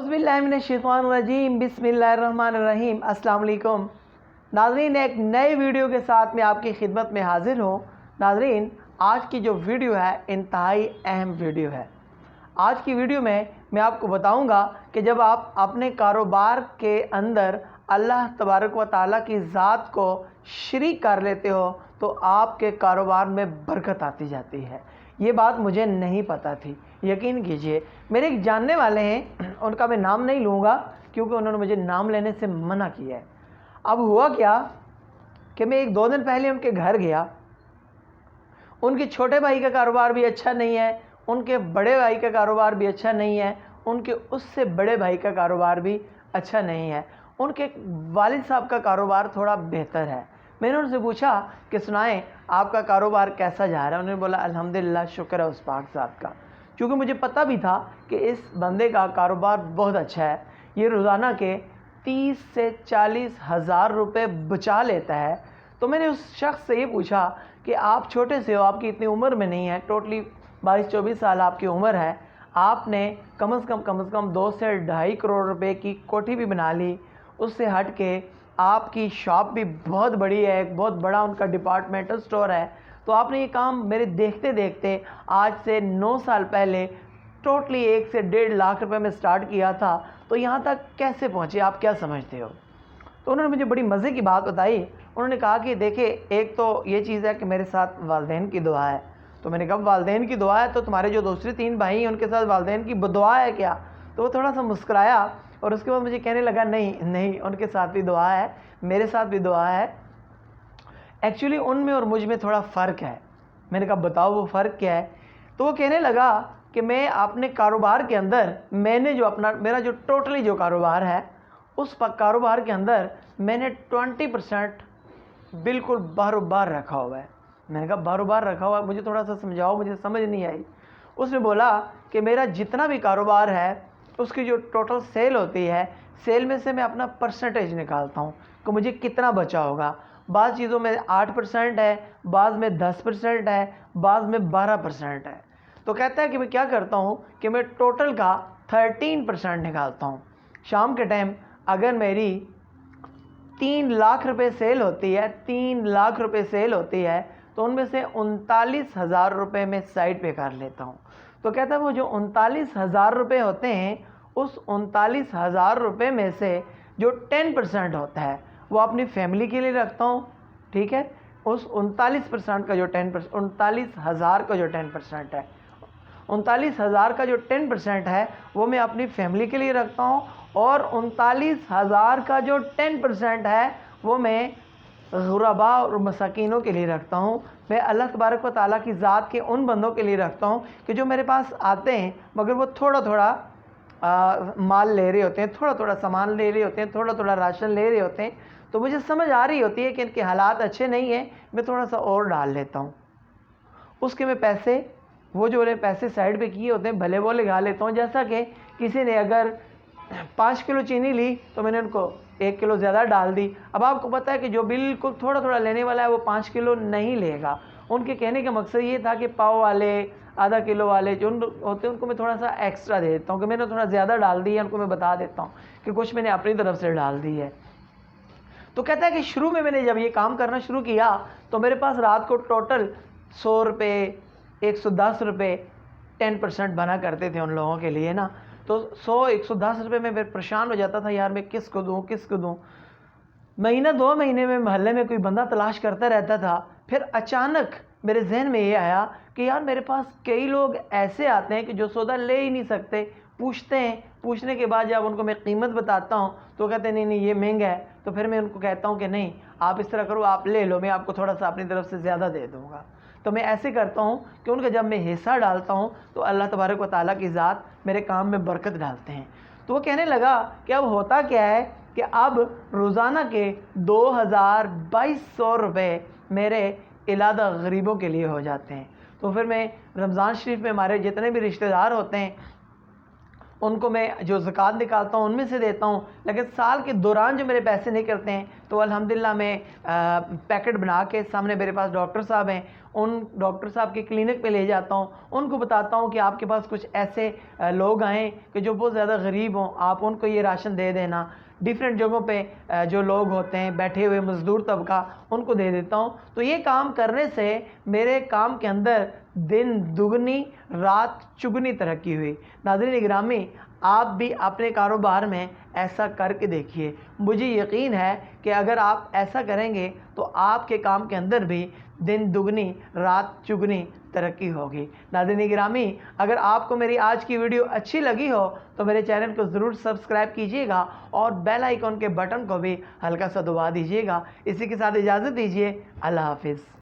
औज़ुबिल्लाहिमिनश्शैतानिर्रजीम बिस्मिल्लाहिर्रहमानिर्रहीम। अस्सलाम वालेकुम नाज़रीन, एक नए वीडियो के साथ मैं आपकी खिदमत में हाज़िर हूँ। नाज़रीन, आज की जो वीडियो है इंतहाई अहम वीडियो है। आज की वीडियो में मैं आपको बताऊंगा कि जब आप अपने कारोबार के अंदर अल्लाह तबारक व तआला की ज़ात को शरीक कर लेते हो तो आपके कारोबार में बरकत आती जाती है। ये बात मुझे नहीं पता थी। यकीन कीजिए, मेरे एक जानने वाले हैं, उनका मैं नाम नहीं लूँगा क्योंकि उन्होंने मुझे नाम लेने से मना किया है। अब हुआ क्या कि मैं एक दो दिन पहले उनके घर गया। उनके छोटे भाई का कारोबार भी अच्छा नहीं है, उनके बड़े भाई का कारोबार भी अच्छा नहीं है, उनके उससे बड़े भाई का कारोबार भी अच्छा नहीं है। उनके वालिद साहब का कारोबार थोड़ा बेहतर है। मैंने उनसे पूछा कि सुनाएं आपका कारोबार कैसा जा रहा है। उन्होंने बोला अल्हम्दुलिल्लाह, शुक्र है उस पाक ज़ात का। क्योंकि मुझे पता भी था कि इस बंदे का कारोबार बहुत अच्छा है। ये रोज़ाना के 30 से 40 हज़ार रुपये बचा लेता है। तो मैंने उस शख्स से ये पूछा कि आप छोटे से हो, आपकी इतनी उम्र में नहीं है, टोटली 22-24 साल आपकी उम्र है, आपने कम से कम 2 से 2.5 करोड़ रुपए की कोठी भी बना ली। उससे हट के आपकी शॉप भी बहुत बड़ी है, एक बहुत बड़ा उनका डिपार्टमेंटल स्टोर है। तो आपने ये काम मेरे देखते देखते आज से 9 साल पहले टोटली 1 से 1.5 लाख रुपए में स्टार्ट किया था। तो यहाँ तक कैसे पहुँचे, आप क्या समझते हो? तो उन्होंने मुझे बड़ी मज़े की बात बताई। उन्होंने कहा कि देखिए, एक तो ये चीज़ है कि मेरे साथ वालदैन की दुआ है। तो मैंने कहा वालदैन की दुआ है तो तुम्हारे जो दूसरे 3 भाई हैं उनके साथ वालदैन की दुआ है क्या? तो वो थोड़ा सा मुस्कुराया और उसके बाद मुझे कहने लगा नहीं, उनके साथ भी दुआ है, मेरे साथ भी दुआ है। एक्चुअली उनमें और मुझ में थोड़ा फ़र्क है। मैंने कहा बताओ वो फ़र्क क्या है? तो वो कहने लगा कि मैं अपने कारोबार के अंदर, मैंने जो मेरा जो टोटली जो कारोबार है उस कारोबार के अंदर मैंने 20% बिल्कुल बारोबार रखा हुआ है। मैंने कहा बारोबार रखा हुआ है, मुझे थोड़ा सा समझाओ, मुझे समझ नहीं आई। उसने बोला कि मेरा जितना भी कारोबार है उसकी जो टोटल सेल होती है, सेल में से मैं अपना परसेंटेज निकालता हूँ कि मुझे कितना बचा होगा। बाज़ चीज़ों में 8% है, बाज़ में 10% है, बाज़ में 12% है। तो कहता है कि मैं क्या करता हूँ कि मैं टोटल का 13% निकालता हूँ। शाम के टाइम अगर मेरी 3 लाख रुपए सेल होती है, 3 लाख रुपए सेल होती है, तो उनमें से 39 हज़ार रुपये मैं साइड पे कर लेता हूँ। तो कहता है वो जो 39 हज़ार रुपये होते हैं, उस 39 हज़ार रुपये में से जो 10% होता है वो अपनी फैमिली के लिए रखता हूँ। ठीक है, उस 39% का जो 10%, 39 हज़ार का जो 10% है, 39 हज़ार का जो 10% है वो मैं अपनी फैमिली के लिए रखता हूँ। और 39 हज़ार का जो 10% है वो मैं गुरबा और मसाकीनों के लिए रखता हूँ। मैं अल्लाह तबारक व तआला की ज़ात के उन बंदों के लिए रखता हूँ कि जो मेरे पास आते हैं मगर वो थोड़ा थोड़ा माल ले रहे होते हैं, थोड़ा थोड़ा सामान ले रहे होते हैं, थोड़ा थोड़ा राशन ले रहे होते हैं। तो मुझे समझ आ रही होती है कि इनके हालात अच्छे नहीं हैं, मैं थोड़ा सा और डाल लेता हूँ। उसके मैं पैसे, वो जो पैसे साइड पे किए होते हैं, भले वो लगा लेता हूँ। जैसा कि किसी ने अगर 5 किलो चीनी ली तो मैंने उनको 1 किलो ज़्यादा डाल दी। अब आपको पता है कि जो बिल्कुल थोड़ा थोड़ा लेने वाला है वो 5 किलो नहीं लेगा। उनके कहने का मकसद ये था कि पाव वाले, आधा किलो वाले जो होते हैं उनको मैं थोड़ा सा एक्स्ट्रा दे देता हूँ कि मैंने थोड़ा ज़्यादा डाल दी है। उनको मैं बता देता हूँ कि कुछ मैंने अपनी तरफ से डाल दी है। तो कहता है कि शुरू में मैंने जब ये काम करना शुरू किया तो मेरे पास रात को टोटल 100 रुपये, 110 रुपये 10% बना करते थे उन लोगों के लिए ना। तो 100-110 रुपये में फिर परेशान हो जाता था, यार मैं किसको दूँ। महीना 2 महीने में मोहल्ले में कोई बंदा तलाश करता रहता था। फिर अचानक मेरे जहन में ये आया कि यार मेरे पास कई लोग ऐसे आते हैं कि जो सौदा ले ही नहीं सकते, पूछते हैं, पूछने के बाद जब उनको मैं कीमत बताता हूँ तो कहते हैं नहीं ये महंगा है। तो फिर मैं उनको कहता हूँ कि नहीं, आप इस तरह करो, आप ले लो, मैं आपको थोड़ा सा अपनी तरफ से ज़्यादा दे दूँगा। तो मैं ऐसे करता हूँ कि उनका जब मैं हिस्सा डालता हूँ तो अल्लाह तबारक व तआला की ज़ात मेरे काम में बरकत डालते हैं। तो वो कहने लगा कि अब होता क्या है कि अब रोज़ाना के 2200 रुपये मेरे इलादा गरीबों के लिए हो जाते हैं। तो फिर मैं रमज़ान शरीफ में हमारे जितने भी रिश्तेदार होते हैं ان کو میں جو زکوٰۃ نکالتا ہوں ان میں سے دیتا ہوں، لیکن سال کے دوران جو میرے پیسے نہیں کرتے ہیں تو الحمدللہ میں پیکٹ بنا کے، سامنے میرے پاس ڈاکٹر صاحب ہیں، ان ڈاکٹر صاحب کے کلینک پہ لے جاتا ہوں، ان کو بتاتا ہوں کہ آپ کے پاس کچھ ایسے لوگ آئیں کہ جو بہت زیادہ غریب ہوں، آپ ان کو یہ راشن دے دینا۔ ڈیفرنٹ جگہوں پہ جو لوگ ہوتے ہیں بیٹھے ہوئے مزدور طبقہ، ان کو دے دیتا ہوں۔ تو یہ کام کرنے سے میرے کام کے اندر دن دگنی رات چگنی ترقی ہوئی۔ ناظرین گرامی، آپ بھی اپنے کاروبار میں ایسا کر کے دیکھیے، مجھے یقین ہے کہ اگر آپ ایسا کریں گے تو آپ کے کام کے اندر بھی دن دگنی رات چگنی ترقی ہوگی۔ ناظرین گرامی، اگر آپ کو میری آج کی ویڈیو اچھی لگی ہو تو میرے چینل کو ضرور سبسکرائب کیجئے گا اور بیل آئیکن کے بٹن کو بھی ہلکا سا دبا دیجئے گا۔ اسی کے ساتھ اجازت دیجئے، اللہ حافظ۔